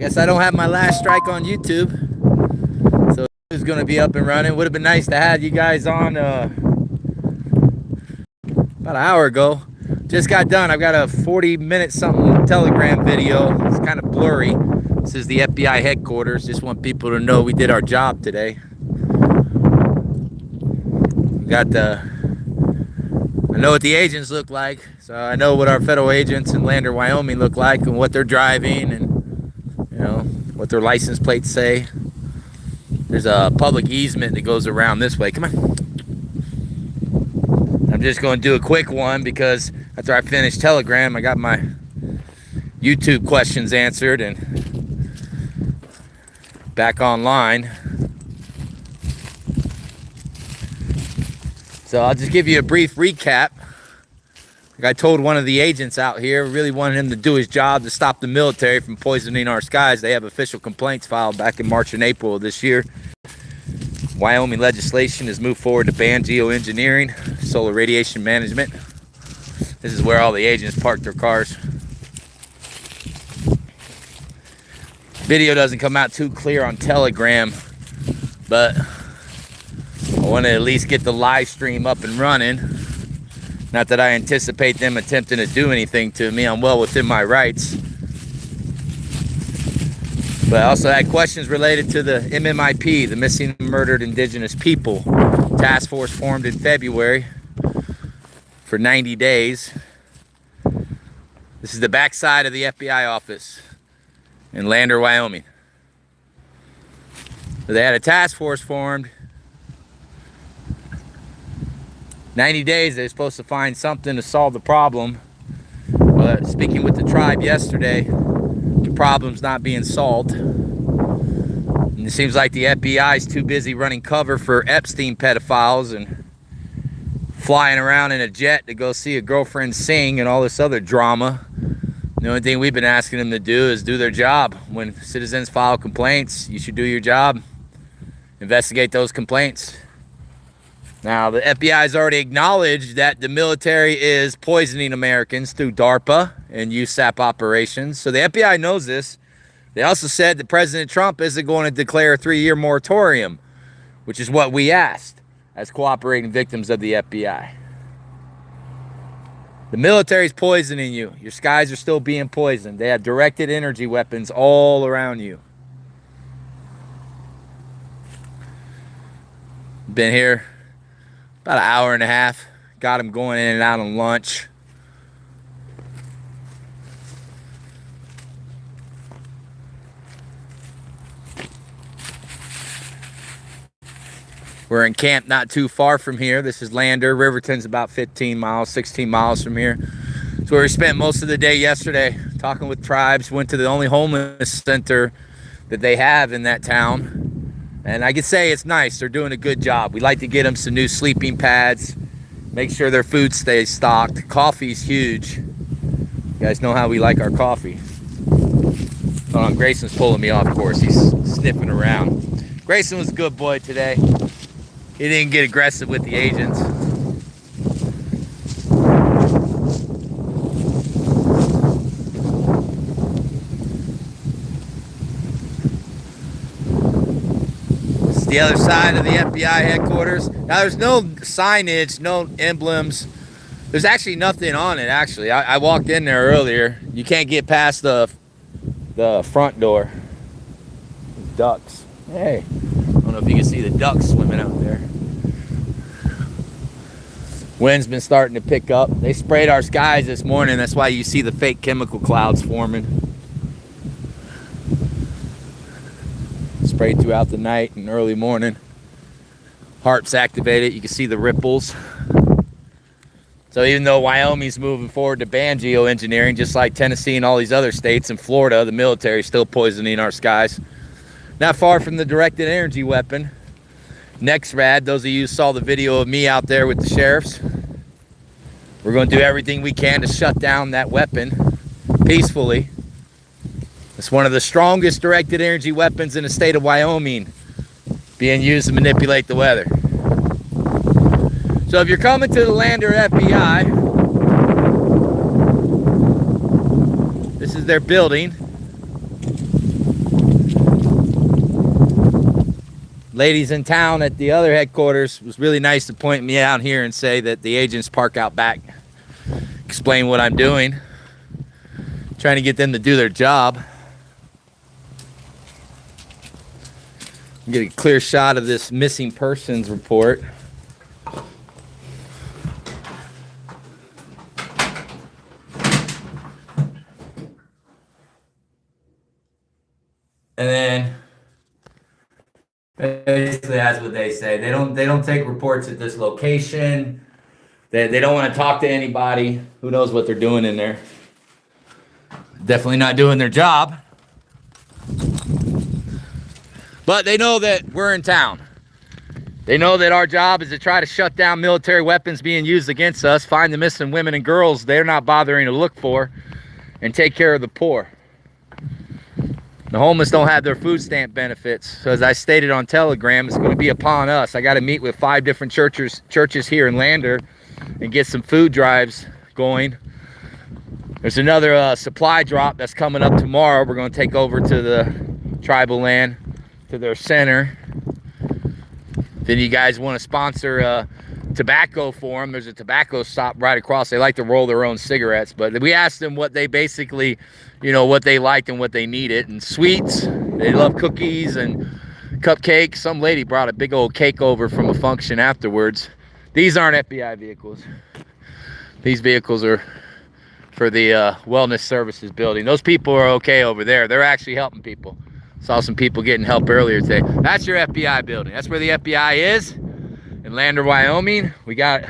Guess I don't have my last strike on YouTube, so it's going to be up and running. Would have been nice to have you guys on about an hour ago. Just got done. I've got a 40-minute something Telegram video. It's kind of blurry. This is the FBI headquarters. Just want people to know we did our job today. We got I know what the agents look like, so I know what our federal agents in Lander, Wyoming look like, and what they're driving, and what their license plates say. There's a public easement that goes around this way. Come on. I'm just going to do a quick one because after I finish Telegram, I got my YouTube questions answered and back online. So I'll just give you a brief recap. Like I told one of the agents out here, really wanted him to do his job to stop the military from poisoning our skies. They have official complaints filed back in March and April of this year. Wyoming legislation has moved forward to ban geoengineering, solar radiation management. This is where all the agents park their cars. Video doesn't come out too clear on Telegram, but I want to at least get the live stream up and running. Not that I anticipate them attempting to do anything to me. I'm well within my rights. But I also had questions related to the MMIP, the Missing and Murdered Indigenous People Task Force formed in February for 90 days. This is the backside of the FBI office in Lander, Wyoming. So they had a task force formed. 90 days, they're supposed to find something to solve the problem. But speaking with the tribe yesterday, the problem's not being solved. And it seems like the FBI is too busy running cover for Epstein pedophiles and flying around in a jet to go see a girlfriend sing and all this other drama. The only thing we've been asking them to do is do their job. When citizens file complaints, you should do your job. Investigate those complaints. Now, the FBI has already acknowledged that the military is poisoning Americans through DARPA and USAP operations. So the FBI knows this. They also said that President Trump isn't going to declare a 3-year moratorium, which is what we asked as cooperating victims of the FBI. The military is poisoning you. Your skies are still being poisoned. They have directed energy weapons all around you. Been here about an hour and a half. Got them going in and out on lunch. We're in camp not too far from here. This is Lander. Riverton's about 15 miles, 16 miles from here. It's where we spent most of the day yesterday talking with tribes. Went to the only homeless center that they have in that town. And I can say it's nice. They're doing a good job. We like to get them some new sleeping pads. Make sure their food stays stocked. Coffee's huge. You guys know how we like our coffee. Hold on, Grayson's pulling me off course. He's sniffing around. Grayson was a good boy today. He didn't get aggressive with the agents. The other side of the FBI headquarters. Now there's no signage, no emblems. There's actually nothing on it, actually. I walked in there earlier. You can't get past the front door. Ducks. Hey, I don't know if you can see the ducks swimming out there. Wind's been starting to pick up. They sprayed our skies this morning. That's why you see the fake chemical clouds forming. Sprayed throughout the night and early morning. HARP's activated. You can see the ripples. So even though Wyoming's moving forward to ban geoengineering, just like Tennessee and all these other states and Florida, the military is still poisoning our skies. Not far from the directed energy weapon. Next rad, those of you who saw the video of me out there with the sheriffs, we're going to do everything we can to shut down that weapon peacefully. It's one of the strongest directed energy weapons in the state of Wyoming being used to manipulate the weather. So if you're coming to the Lander FBI, this is their building. ladies in town at the other headquarters was really nice to point me out here and say that the agents park out back. Explain what I'm doing. Trying to get them to do their job. Get a clear shot of this missing persons report. And then basically that's what they say. They don't take reports at this location. They don't want to talk to anybody. Who knows what they're doing in there? Definitely not doing their job. But they know that we're in town. They know that our job is to try to shut down military weapons being used against us, find the missing women and girls they're not bothering to look for, and take care of the poor. The homeless don't have their food stamp benefits. So as I stated on Telegram, it's going to be upon us. I got to meet with 5 different churches here in Lander and get some food drives going. There's another supply drop that's coming up tomorrow. We're going to take over to the tribal land, to their center. If any of you guys want to sponsor tobacco for them, there's a tobacco stop right across. They like to roll their own cigarettes, but we asked them what they basically, what they liked and what they needed. And sweets, they love cookies and cupcakes. Some lady brought a big old cake over from a function afterwards. These aren't FBI vehicles. These vehicles are for the wellness services building. Those people are okay over there. They're actually helping people. Saw some people getting help earlier today. That's your FBI building. That's where the FBI is in Lander, Wyoming. We got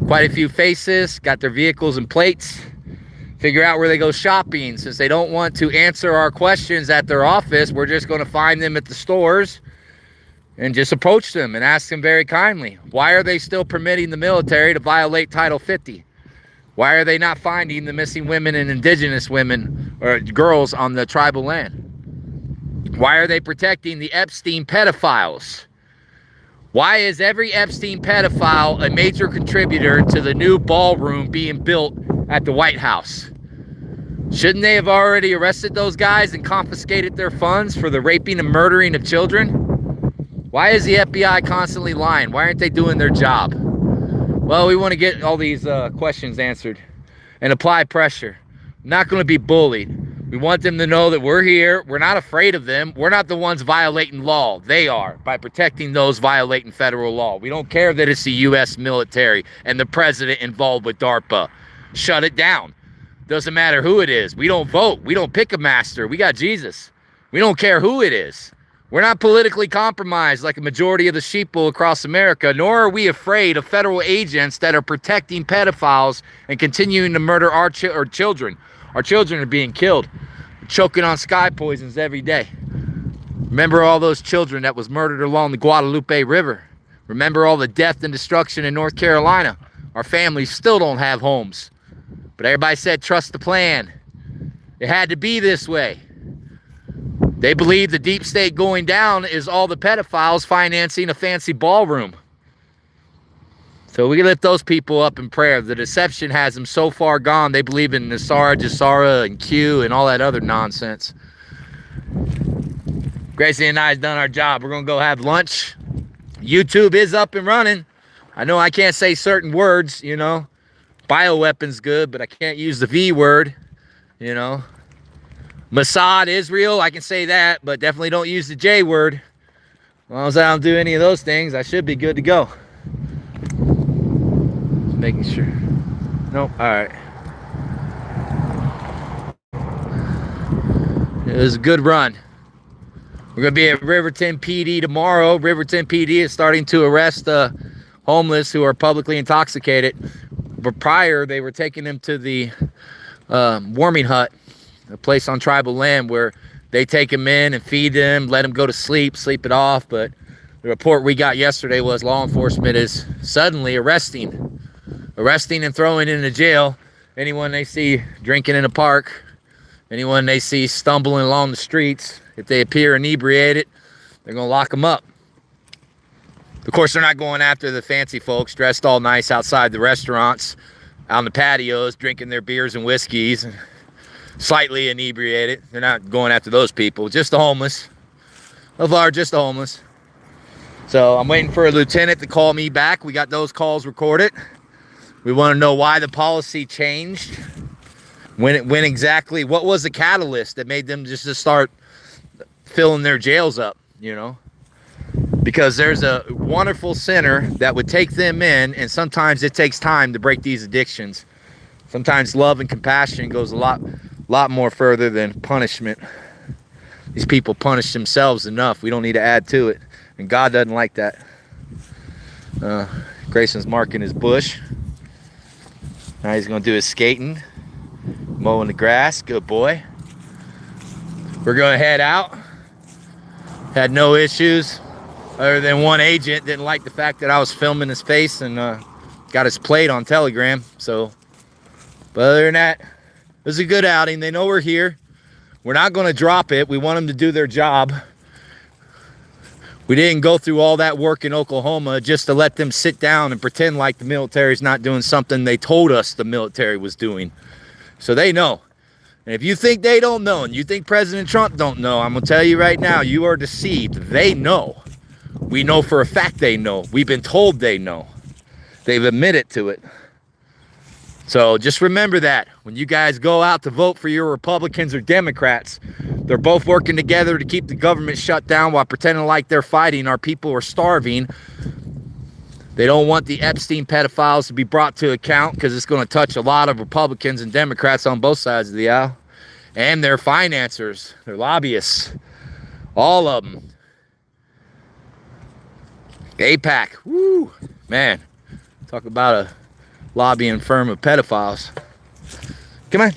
quite a few faces, got their vehicles and plates. Figure out where they go shopping. Since they don't want to answer our questions at their office, we're just going to find them at the stores and just approach them and ask them very kindly. Why are they still permitting the military to violate Title 50? Why are they not finding the missing women and indigenous women or girls on the tribal land? Why are they protecting the Epstein pedophiles? Why is every Epstein pedophile a major contributor to the new ballroom being built at the White House? Shouldn't they have already arrested those guys and confiscated their funds for the raping and murdering of children? Why is the FBI constantly lying? Why aren't they doing their job? Well, we want to get all these questions answered and apply pressure. I'm not going to be bullied. We want them to know that we're here. We're not afraid of them. We're not the ones violating law. They are, by protecting those violating federal law. We don't care that it's the U.S. military and the president involved with DARPA. Shut it down. Doesn't matter who it is. We don't vote. We don't pick a master. We got Jesus. We don't care who it is. We're not politically compromised like a majority of the sheeple across America, nor are we afraid of federal agents that are protecting pedophiles and continuing to murder our children. Our children are being killed, choking on sky poisons every day. Remember all those children that was murdered along the Guadalupe River. Remember all the death and destruction in North Carolina. Our families still don't have homes. But everybody said, trust the plan. It had to be this way. They believe the deep state going down is all the pedophiles financing a fancy ballroom. So we lift those people up in prayer. The deception has them so far gone, they believe in Nasara, Jasara, and Q, and all that other nonsense. Gracie and I have done our job. We're going to go have lunch. YouTube is up and running. I know I can't say certain words, Bioweapons good, but I can't use the V word, Mossad, Israel, I can say that, but definitely don't use the J word. As long as I don't do any of those things, I should be good to go. Just making sure. Nope, alright. It was a good run. We're going to be at Riverton PD tomorrow. Riverton PD is starting to arrest homeless who are publicly intoxicated. But prior, they were taking them to the warming hut, a place on tribal land where they take them in and feed them, let them go to sleep it off. But the report we got yesterday was law enforcement is suddenly arresting and throwing into jail anyone they see drinking in a park, anyone they see stumbling along the streets. If they appear inebriated, they're going to lock them up. Of course, they're not going after the fancy folks dressed all nice outside the restaurants, on the patios, drinking their beers and whiskeys, slightly inebriated. They're not going after those people, just the homeless. So far, just the homeless. So I'm waiting for a lieutenant to call me back. We got those calls recorded. We want to know why the policy changed. When exactly, what was the catalyst that made them just to start filling their jails up, you know? Because there's a wonderful center that would take them in, and sometimes it takes time to break these addictions. Sometimes love and compassion goes a lot more further than punishment. These people punish themselves enough. We don't need to add to it. And God doesn't like that. Grayson's marking his bush. Now he's going to do his skating. Mowing the grass. Good boy. We're going to head out. Had no issues. Other than one agent didn't like the fact that I was filming his face and got his plate on Telegram. So, but other than that, it was a good outing. They know we're here. We're not going to drop it. We want them to do their job. We didn't go through all that work in Oklahoma just to let them sit down and pretend like the military's not doing something they told us the military was doing. So they know. And if you think they don't know, and you think President Trump don't know, I'm going to tell you right now, you are deceived. They know. We know for a fact they know. We've been told they know. They've admitted to it. So just remember that. When you guys go out to vote for your Republicans or Democrats, they're both working together to keep the government shut down while pretending like they're fighting. Our people are starving. They don't want the Epstein pedophiles to be brought to account because it's going to touch a lot of Republicans and Democrats on both sides of the aisle. And their financiers, their lobbyists, all of them. AIPAC, woo, man, talk about a lobbying firm of pedophiles. Come on.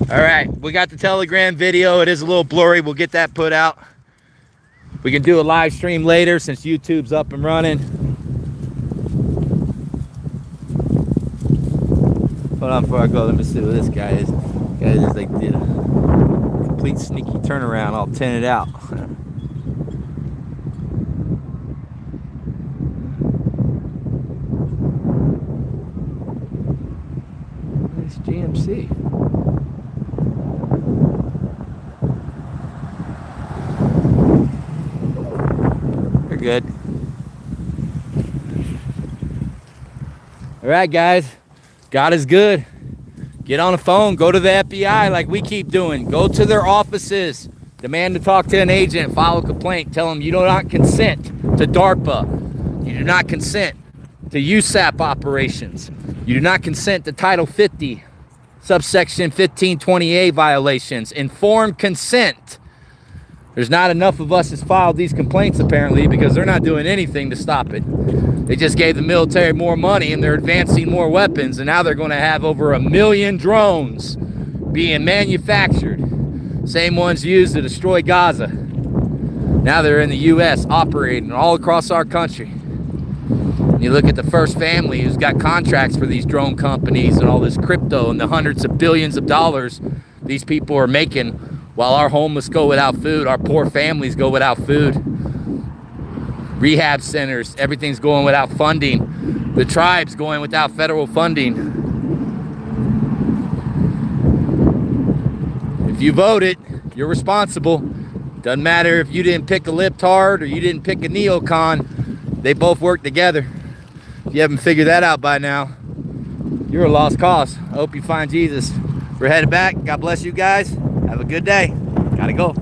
All right, we got the Telegram video. It is a little blurry. We'll get that put out. We can do a live stream later since YouTube's up and running. Hold on before I go. Let me see what this guy is. This guy just like did a complete sneaky turnaround, all tinted out. Nice GMC. They're good. All right, guys. God is good. Get on the phone. Go to the FBI like we keep doing. Go to their offices. Demand to talk to an agent. File a complaint. Tell them you do not consent to DARPA. You do not consent to USAP operations. You do not consent to Title 50, subsection 1520A violations. Informed consent. There's not enough of us that's filed these complaints apparently because they're not doing anything to stop it. They just gave the military more money and they're advancing more weapons, and now they're going to have over 1 million drones being manufactured. Same ones used to destroy Gaza. Now they're in the U.S. operating all across our country. You look at the First Family who's got contracts for these drone companies and all this crypto and the hundreds of billions of dollars these people are making while our homeless go without food, our poor families go without food. Rehab centers, everything's going without funding. The tribe's going without federal funding. If you voted, you're responsible. Doesn't matter if you didn't pick a libtard or you didn't pick a neocon. They both work together. If you haven't figured that out by now, you're a lost cause. I hope you find Jesus. We're headed back. God bless you guys. Have a good day. Gotta go.